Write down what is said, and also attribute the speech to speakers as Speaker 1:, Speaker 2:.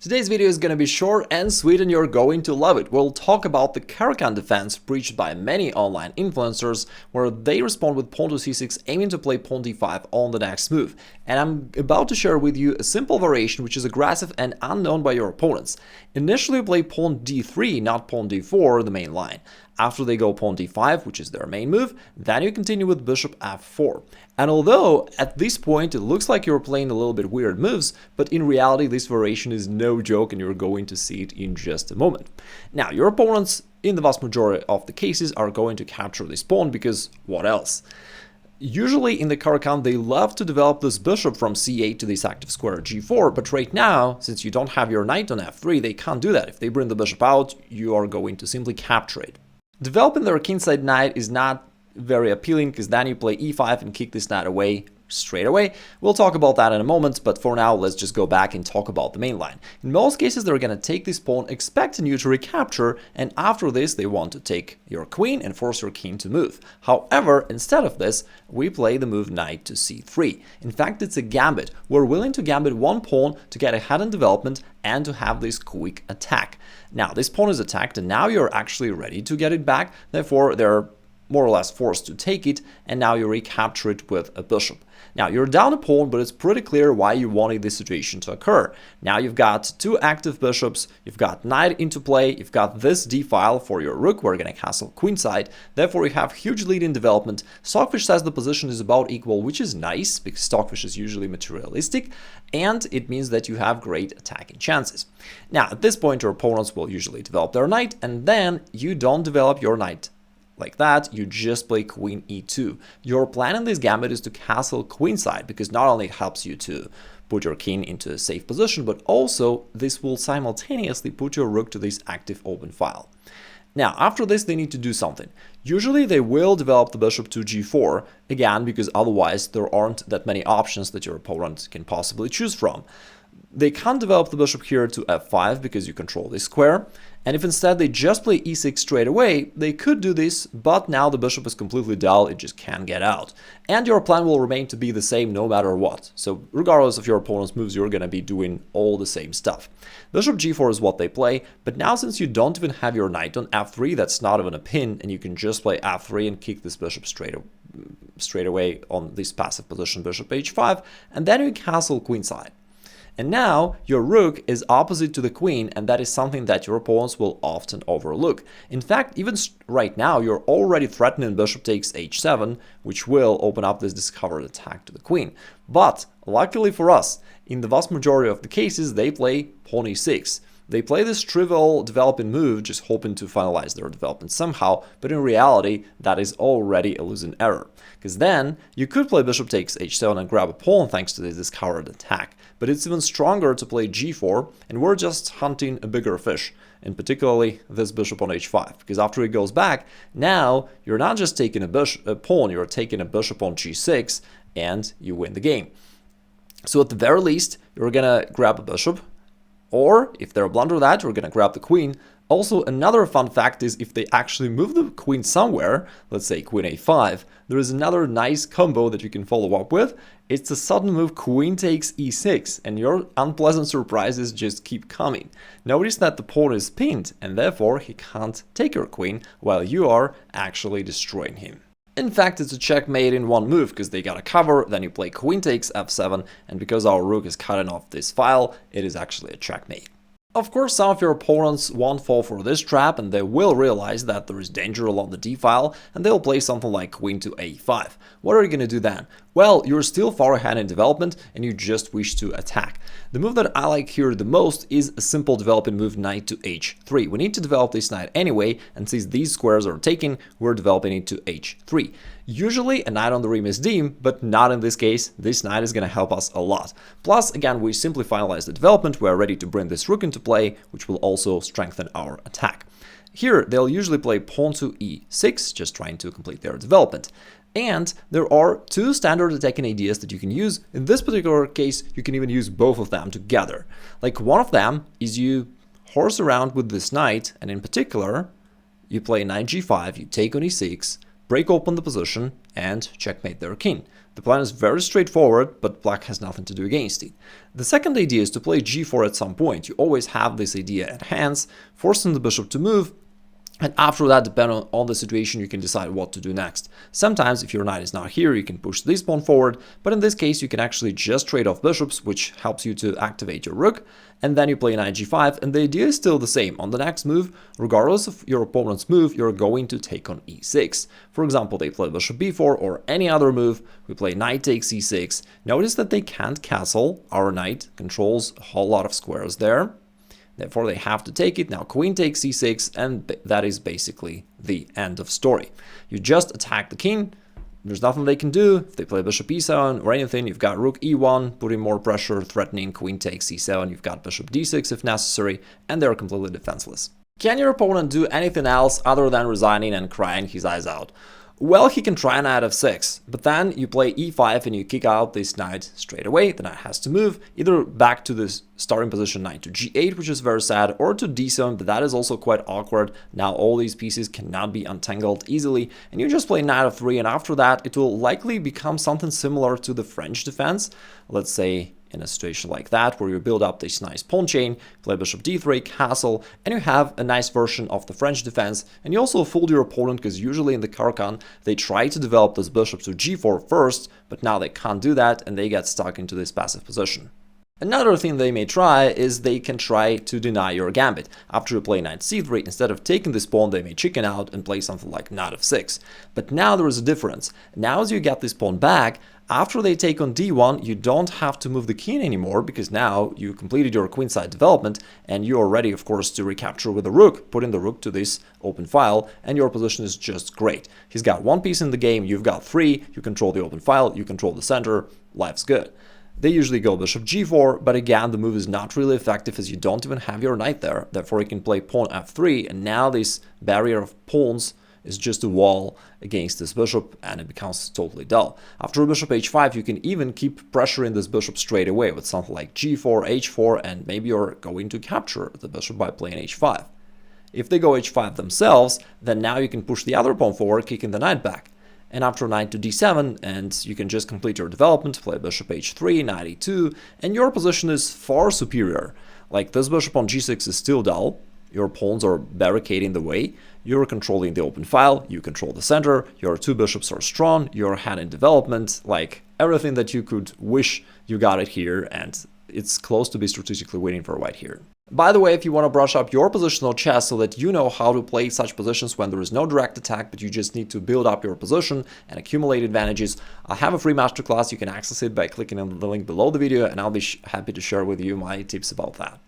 Speaker 1: Today's video is gonna be short and sweet and you're going to love it. We'll talk about the Caro-Kann defense preached by many online influencers where they respond with pawn to c6 aiming to play pawn d5 on the next move. And I'm about to share with you a simple variation which is aggressive and unknown by your opponents. Initially play pawn d3, not pawn d4, the main line. After they go pawn d5, which is their main move, then you continue with bishop f4. And although at this point it looks like you're playing a little bit weird moves, but in reality this variation is no joke and you're going to see it in just a moment. Now, your opponents, in the vast majority of the cases, are going to capture this pawn because what else? Usually in the Caro-Kann they love to develop this bishop from c8 to this active square g4, but right now, since you don't have your knight on f3, they can't do that. If they bring the bishop out, you are going to simply capture it. Developing their kingside knight is not very appealing because then you play e5 and kick this knight away straight away. We'll talk about that in a moment, but for now let's just go back and talk about the main line. In most cases they're going to take this pawn, expecting you to recapture, and after this they want to take your queen and force your king to move. However, instead of this, we play the move knight to c3. In fact, it's a gambit. We're willing to gambit one pawn to get ahead in development and to have this quick attack. Now, this pawn is attacked and now you're actually ready to get it back, therefore they're more or less forced to take it, and now you recapture it with a bishop. Now, you're down a pawn, but it's pretty clear why you wanted this situation to occur. Now you've got two active bishops, you've got knight into play, you've got this d-file for your rook, we're going to castle queenside, therefore you have huge lead in development. Stockfish says the position is about equal, which is nice, because Stockfish is usually materialistic, and it means that you have great attacking chances. Now, at this point, your opponents will usually develop their knight, and then you don't develop your knight like that, you just play queen e2. Your plan in this gambit is to castle queenside, because not only it helps you to put your king into a safe position, but also this will simultaneously put your rook to this active open file. Now, after this, they need to do something. Usually they will develop the bishop to g4, again, because otherwise there aren't that many options that your opponent can possibly choose from. They can't develop the bishop here to f5 because you control this square, and if instead they just play e6 straight away, they could do this, but now the bishop is completely dull, it just can't get out. And your plan will remain to be the same no matter what, so regardless of your opponent's moves, you're gonna be doing all the same stuff. Bishop g4 is what they play, but now since you don't even have your knight on f3, that's not even a pin, and you can just play f3 and kick this bishop straight away on this passive position, bishop h5, and then you castle queenside. And now your rook is opposite to the queen, and that is something that your opponents will often overlook. In fact, even right now, you're already threatening bishop takes h7, which will open up this discovered attack to the queen. But luckily for us, in the vast majority of the cases, they play pawn e6. They play this trivial developing move, just hoping to finalize their development somehow, but in reality, that is already a losing error. Because then, you could play bishop takes h7 and grab a pawn thanks to this discovered attack, but it's even stronger to play g4, and we're just hunting a bigger fish, and particularly this bishop on h5, because after it goes back, now you're not just taking a pawn, you're taking a bishop on g6, and you win the game. So at the very least, you're gonna grab a bishop, or, if they're blunder that, we're gonna grab the queen. Also, another fun fact is if they actually move the queen somewhere, let's say queen a5, there is another nice combo that you can follow up with. It's a sudden move queen takes e6, and your unpleasant surprises just keep coming. Notice that the pawn is pinned, and therefore he can't take your queen, while you are actually destroying him. In fact, it's a checkmate in one move, because they got a cover, then you play queen takes f7, and because our rook is cutting off this file, it is actually a checkmate. Of course, some of your opponents won't fall for this trap, and they will realize that there is danger along the d-file, and they'll play something like queen to a5. What are you going to do then? Well, you're still far ahead in development, and you just wish to attack. The move that I like here the most is a simple developing move, knight to h3. We need to develop this knight anyway, and since these squares are taken, we're developing it to h3. Usually a knight on the rim is dim, but not in this case. This knight is going to help us a lot. Plus, again, we simply finalize the development, we're ready to bring this rook into play, which will also strengthen our attack. Here, they'll usually play pawn to e6, just trying to complete their development. And there are two standard attacking ideas that you can use. In this particular case, you can even use both of them together. Like, one of them is you horse around with this knight, and in particular, you play knight g5, you take on e6, break open the position, and checkmate their king. The plan is very straightforward, but black has nothing to do against it. The second idea is to play g4 at some point. You always have this idea at hand, forcing the bishop to move, and after that, depending on the situation, you can decide what to do next. Sometimes, if your knight is not here, you can push this pawn forward, but in this case, you can actually just trade off bishops, which helps you to activate your rook, and then you play knight g5, and the idea is still the same. On the next move, regardless of your opponent's move, you're going to take on e6. For example, they play bishop b4 or any other move, we play knight takes e6. Notice that they can't castle, our knight controls a whole lot of squares there. Therefore, they have to take it. Now, queen takes c6, and that is basically the end of story. You just attack the king. There's nothing they can do. If they play bishop e7 or anything, you've got rook e1, putting more pressure, threatening queen takes c7. You've got bishop d6 if necessary, and they're completely defenseless. Can your opponent do anything else other than resigning and crying his eyes out? Well, he can try knight f6, but then you play e5 and you kick out this knight straight away. The knight has to move either back to the starting position knight to g8, which is very sad, or to d7, but that is also quite awkward. Now all these pieces cannot be untangled easily, and you just play knight f3, and after that it will likely become something similar to the French defense. Let's say in a situation like that, where you build up this nice pawn chain, play bishop d3, castle, and you have a nice version of the French defense, and you also fooled your opponent, because usually in the Caro-Kann, they try to develop this bishop to g4 first, but now they can't do that, and they get stuck into this passive position. Another thing they may try is they can try to deny your gambit. After you play knight c3, instead of taking this pawn, they may chicken out and play something like knight f6. But now there is a difference. Now as you get this pawn back, after they take on d1, you don't have to move the king anymore, because now you completed your queenside development, and you are ready, of course, to recapture with the rook, putting the rook to this open file, and your position is just great. He's got one piece in the game, you've got three, you control the open file, you control the center, life's good. They usually go bishop g4, but again, the move is not really effective as you don't even have your knight there. Therefore, you can play pawn f3, and now this barrier of pawns is just a wall against this bishop, and it becomes totally dull. After bishop h5, you can even keep pressuring this bishop straight away with something like g4, h4, and maybe you're going to capture the bishop by playing h5. If they go h5 themselves, then now you can push the other pawn forward, kicking the knight back. And after knight to d7, and you can just complete your development, play bishop h3, knight e2, and your position is far superior. Like, this bishop on g6 is still dull, your pawns are barricading the way, you're controlling the open file, you control the center, your two bishops are strong, you're ahead in development, like everything that you could wish you got it here, and it's close to be strategically winning for white here. By the way, if you want to brush up your positional chess so that you know how to play such positions when there is no direct attack, but you just need to build up your position and accumulate advantages, I have a free masterclass. You can access it by clicking on the link below the video, and I'll be happy to share with you my tips about that.